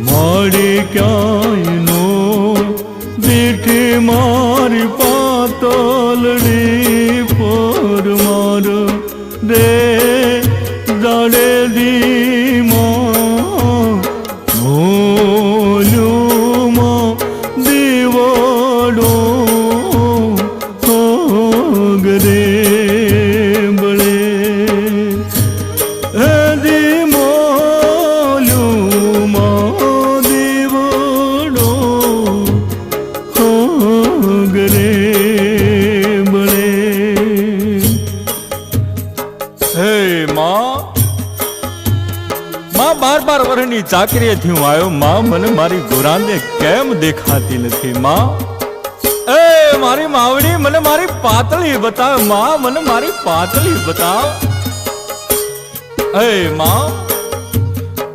मारे क्याय नो देखे मारी पातलड़ी पर मार रे जाड़े दी दीवाड़ो गरे बड़े दी दीवाड़ो गरे बड़े। हे मां बार बार वरनी चाकरी थी हूँ आयो मां मने मारी गुरांदे केम देखाती नहीं मां। ए मारी मावड़ी मने मारी पातली बताओ मां मने मारी पातली बताओ। ए मां